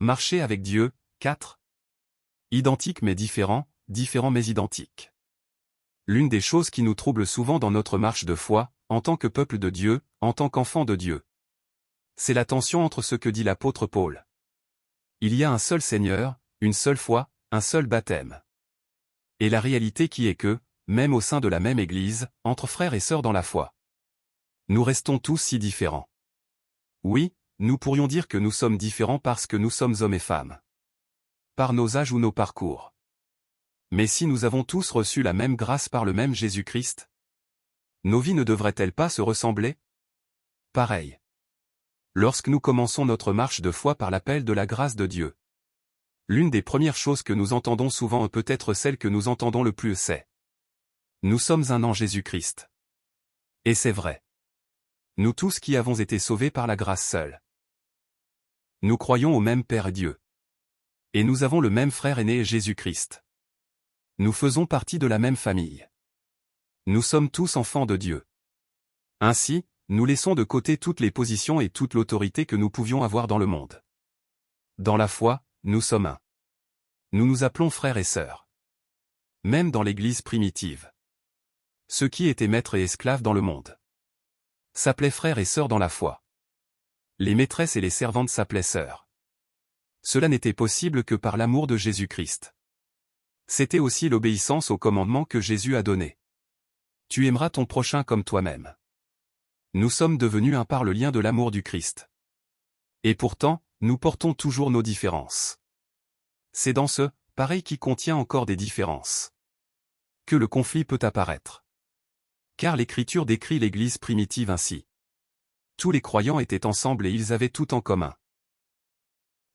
Marcher avec Dieu. 4. Identiques mais différents, différents mais identiques. L'une des choses qui nous trouble souvent dans notre marche de foi, en tant que peuple de Dieu, en tant qu'enfant de Dieu, c'est la tension entre ce que dit l'apôtre Paul. Il y a un seul Seigneur, une seule foi, un seul baptême. Et la réalité qui est que, même au sein de la même Église, entre frères et sœurs dans la foi, nous restons tous si différents. Oui, nous pourrions dire que nous sommes différents parce que nous sommes hommes et femmes. Par nos âges ou nos parcours. Mais si nous avons tous reçu la même grâce par le même Jésus-Christ, nos vies ne devraient-elles pas se ressembler? Pareil. Lorsque nous commençons notre marche de foi par l'appel de la grâce de Dieu, l'une des premières choses que nous entendons souvent, peut-être celle que nous entendons le plus, c'est « Nous sommes un en Jésus-Christ ». Et c'est vrai. Nous tous qui avons été sauvés par la grâce seule. Nous croyons au même Père Dieu. Et nous avons le même frère aîné, Jésus-Christ. Nous faisons partie de la même famille. Nous sommes tous enfants de Dieu. Ainsi, nous laissons de côté toutes les positions et toute l'autorité que nous pouvions avoir dans le monde. Dans la foi, nous sommes un. Nous nous appelons frères et sœurs. Même dans l'Église primitive. Ceux qui étaient maîtres et esclaves dans le monde s'appelaient frères et sœurs dans la foi. Les maîtresses et les servantes s'appelaient sœurs. Cela n'était possible que par l'amour de Jésus-Christ. C'était aussi l'obéissance au commandement que Jésus a donné. Tu aimeras ton prochain comme toi-même. Nous sommes devenus un par le lien de l'amour du Christ. Et pourtant, nous portons toujours nos différences. C'est dans ce « pareil » qui contient encore des différences que le conflit peut apparaître. Car l'Écriture décrit l'Église primitive ainsi. Tous les croyants étaient ensemble et ils avaient tout en commun.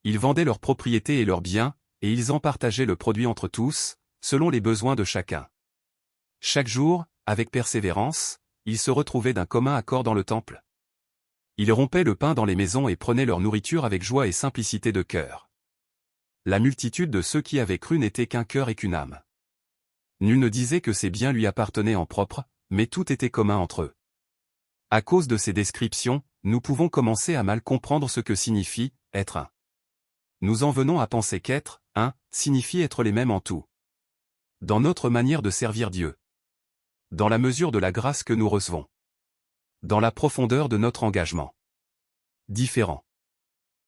Ils vendaient leurs propriétés et leurs biens, et ils en partageaient le produit entre tous, selon les besoins de chacun. Chaque jour, avec persévérance, ils se retrouvaient d'un commun accord dans le temple. Ils rompaient le pain dans les maisons et prenaient leur nourriture avec joie et simplicité de cœur. La multitude de ceux qui avaient cru n'était qu'un cœur et qu'une âme. Nul ne disait que ses biens lui appartenaient en propre, mais tout était commun entre eux. À cause de ces descriptions, nous pouvons commencer à mal comprendre ce que signifie « être un ». Nous en venons à penser qu'être un signifie être les mêmes en tout. Dans notre manière de servir Dieu. Dans la mesure de la grâce que nous recevons. Dans la profondeur de notre engagement. Différent.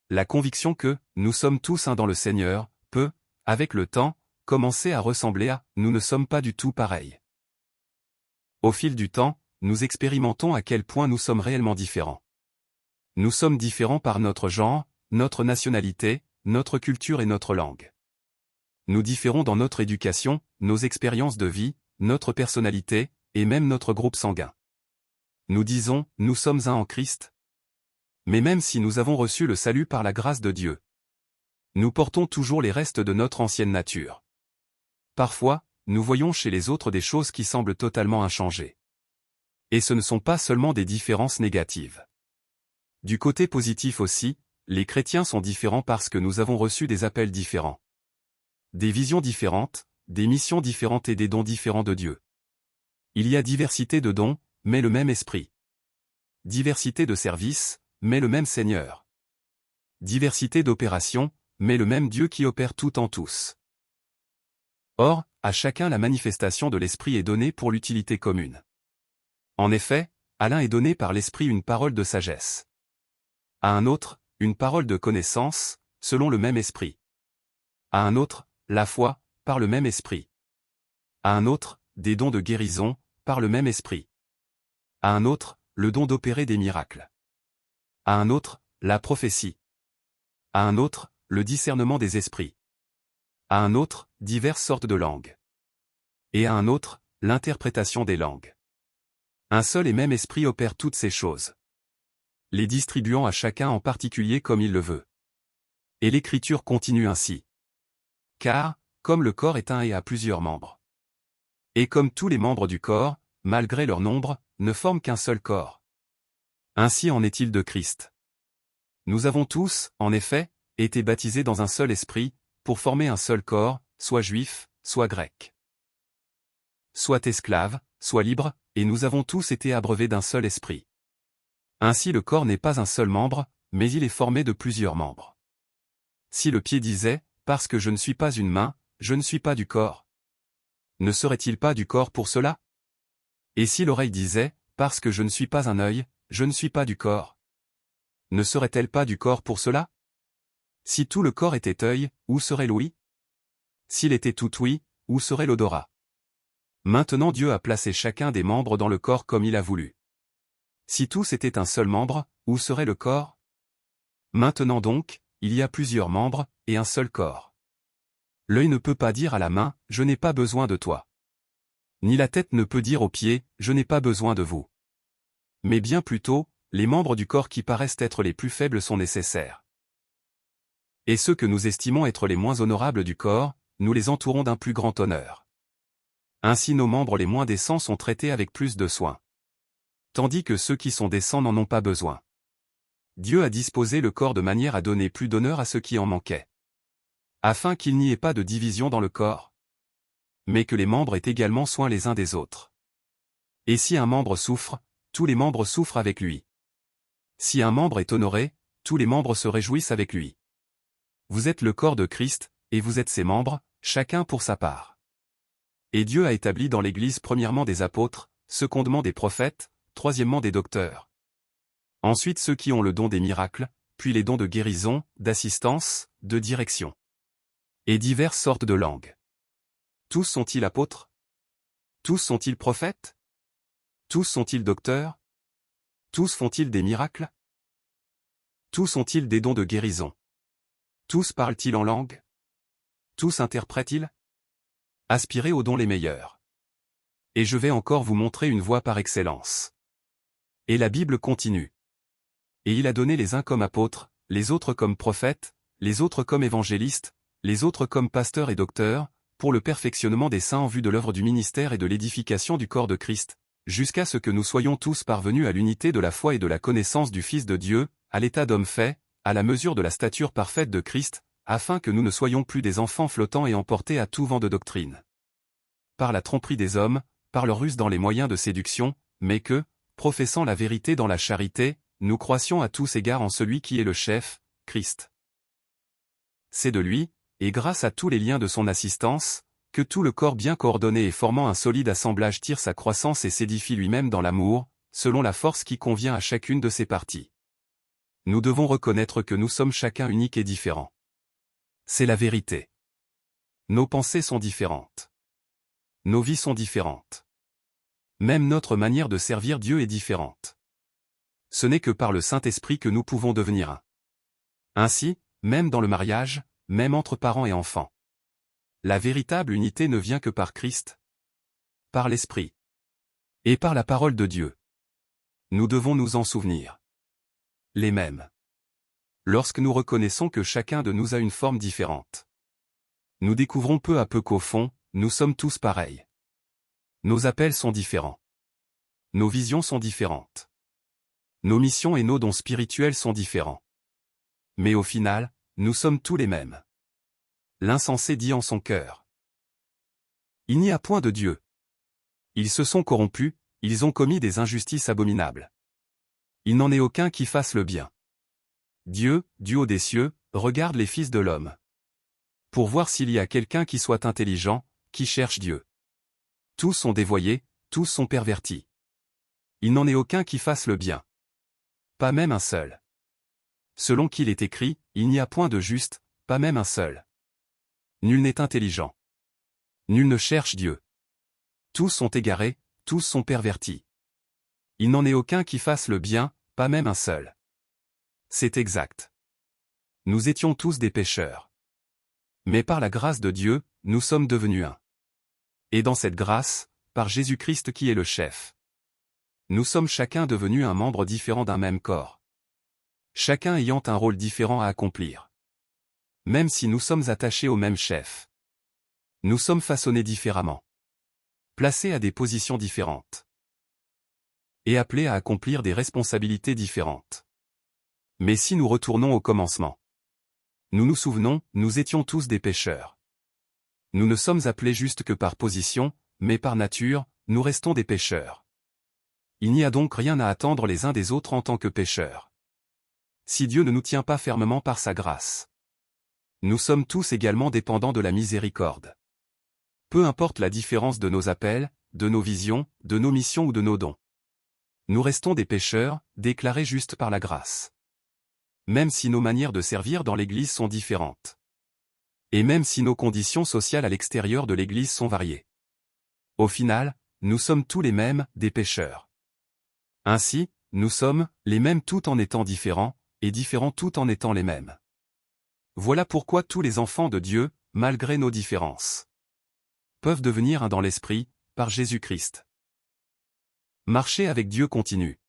La conviction que nous sommes tous un dans le Seigneur peut, avec le temps, commencer à ressembler à nous ne sommes pas du tout pareils. Au fil du temps, nous expérimentons à quel point nous sommes réellement différents. Nous sommes différents par notre genre, notre nationalité, notre culture et notre langue. Nous différons dans notre éducation, nos expériences de vie, notre personnalité, et même notre groupe sanguin. Nous disons, nous sommes un en Christ. Mais même si nous avons reçu le salut par la grâce de Dieu, nous portons toujours les restes de notre ancienne nature. Parfois, nous voyons chez les autres des choses qui semblent totalement inchangées. Et ce ne sont pas seulement des différences négatives. Du côté positif aussi, les chrétiens sont différents parce que nous avons reçu des appels différents. Des visions différentes, des missions différentes et des dons différents de Dieu. Il y a diversité de dons, mais le même esprit. Diversité de services, mais le même Seigneur. Diversité d'opérations, mais le même Dieu qui opère tout en tous. Or, à chacun la manifestation de l'Esprit est donnée pour l'utilité commune. En effet, à l'un est donné par l'Esprit une parole de sagesse. À un autre, une parole de connaissance, selon le même Esprit. À un autre, la foi, par le même Esprit. À un autre, des dons de guérison, par le même Esprit. À un autre, le don d'opérer des miracles. À un autre, la prophétie. À un autre, le discernement des esprits. À un autre, diverses sortes de langues. Et à un autre, l'interprétation des langues. Un seul et même esprit opère toutes ces choses, les distribuant à chacun en particulier comme il le veut. Et l'Écriture continue ainsi. Car, comme le corps est un et a plusieurs membres. Et comme tous les membres du corps, malgré leur nombre, ne forment qu'un seul corps. Ainsi en est-il de Christ. Nous avons tous, en effet, été baptisés dans un seul esprit, pour former un seul corps, soit juif, soit grec. Soit esclave, soit libre, et nous avons tous été abreuvés d'un seul esprit. Ainsi le corps n'est pas un seul membre, mais il est formé de plusieurs membres. Si le pied disait, parce que je ne suis pas une main, je ne suis pas du corps, ne serait-il pas du corps pour cela? Et si l'oreille disait, parce que je ne suis pas un œil, je ne suis pas du corps, ne serait-elle pas du corps pour cela? Si tout le corps était œil, où serait l'ouïe? S'il était tout ouïe, où serait l'odorat? Maintenant Dieu a placé chacun des membres dans le corps comme il a voulu. Si tous étaient un seul membre, où serait le corps? Maintenant donc, il y a plusieurs membres, et un seul corps. L'œil ne peut pas dire à la main, je n'ai pas besoin de toi. Ni la tête ne peut dire aux pieds, je n'ai pas besoin de vous. Mais bien plutôt, les membres du corps qui paraissent être les plus faibles sont nécessaires. Et ceux que nous estimons être les moins honorables du corps, nous les entourons d'un plus grand honneur. Ainsi nos membres les moins décents sont traités avec plus de soin. Tandis que ceux qui sont décents n'en ont pas besoin. Dieu a disposé le corps de manière à donner plus d'honneur à ceux qui en manquaient. Afin qu'il n'y ait pas de division dans le corps. Mais que les membres aient également soin les uns des autres. Et si un membre souffre, tous les membres souffrent avec lui. Si un membre est honoré, tous les membres se réjouissent avec lui. Vous êtes le corps de Christ, et vous êtes ses membres, chacun pour sa part. Et Dieu a établi dans l'Église premièrement des apôtres, secondement des prophètes, troisièmement des docteurs. Ensuite ceux qui ont le don des miracles, puis les dons de guérison, d'assistance, de direction. Et diverses sortes de langues. Tous sont-ils apôtres? Tous sont-ils prophètes? Tous sont-ils docteurs? Tous font-ils des miracles? Tous ont-ils des dons de guérison? Tous parlent-ils en langue? Tous interprètent-ils? Aspirez aux dons les meilleurs. Et je vais encore vous montrer une voie par excellence. Et la Bible continue. Et il a donné les uns comme apôtres, les autres comme prophètes, les autres comme évangélistes, les autres comme pasteurs et docteurs, pour le perfectionnement des saints en vue de l'œuvre du ministère et de l'édification du corps de Christ, jusqu'à ce que nous soyons tous parvenus à l'unité de la foi et de la connaissance du Fils de Dieu, à l'état d'homme fait, à la mesure de la stature parfaite de Christ, afin que nous ne soyons plus des enfants flottants et emportés à tout vent de doctrine. Par la tromperie des hommes, par leur ruse dans les moyens de séduction, mais que, professant la vérité dans la charité, nous croissions à tous égards en celui qui est le chef, Christ. C'est de lui, et grâce à tous les liens de son assistance, que tout le corps bien coordonné et formant un solide assemblage tire sa croissance et s'édifie lui-même dans l'amour, selon la force qui convient à chacune de ses parties. Nous devons reconnaître que nous sommes chacun uniques et différents. C'est la vérité. Nos pensées sont différentes. Nos vies sont différentes. Même notre manière de servir Dieu est différente. Ce n'est que par le Saint-Esprit que nous pouvons devenir un. Ainsi, même dans le mariage, même entre parents et enfants. La véritable unité ne vient que par Christ, par l'Esprit et par la parole de Dieu. Nous devons nous en souvenir. Les mêmes. Lorsque nous reconnaissons que chacun de nous a une forme différente, nous découvrons peu à peu qu'au fond, nous sommes tous pareils. Nos appels sont différents. Nos visions sont différentes. Nos missions et nos dons spirituels sont différents. Mais au final, nous sommes tous les mêmes. L'insensé dit en son cœur. Il n'y a point de Dieu. Ils se sont corrompus, ils ont commis des injustices abominables. Il n'en est aucun qui fasse le bien. Dieu, du haut des cieux, regarde les fils de l'homme. Pour voir s'il y a quelqu'un qui soit intelligent, qui cherche Dieu. Tous sont dévoyés, tous sont pervertis. Il n'en est aucun qui fasse le bien. Pas même un seul. Selon qu'il est écrit, il n'y a point de juste, pas même un seul. Nul n'est intelligent. Nul ne cherche Dieu. Tous sont égarés, tous sont pervertis. Il n'en est aucun qui fasse le bien, pas même un seul. C'est exact. Nous étions tous des pécheurs. Mais par la grâce de Dieu, nous sommes devenus un. Et dans cette grâce, par Jésus-Christ qui est le chef. Nous sommes chacun devenus un membre différent d'un même corps. Chacun ayant un rôle différent à accomplir. Même si nous sommes attachés au même chef. Nous sommes façonnés différemment. Placés à des positions différentes. Et appelés à accomplir des responsabilités différentes. Mais si nous retournons au commencement. Nous nous souvenons, nous étions tous des pécheurs. Nous ne sommes appelés juste que par position, mais par nature, nous restons des pécheurs. Il n'y a donc rien à attendre les uns des autres en tant que pécheurs. Si Dieu ne nous tient pas fermement par sa grâce. Nous sommes tous également dépendants de la miséricorde. Peu importe la différence de nos appels, de nos visions, de nos missions ou de nos dons. Nous restons des pécheurs, déclarés justes par la grâce. Même si nos manières de servir dans l'Église sont différentes. Et même si nos conditions sociales à l'extérieur de l'Église sont variées. Au final, nous sommes tous les mêmes, des pécheurs. Ainsi, nous sommes les mêmes tout en étant différents, et différents tout en étant les mêmes. Voilà pourquoi tous les enfants de Dieu, malgré nos différences, peuvent devenir un dans l'esprit, par Jésus-Christ. Marcher avec Dieu continue.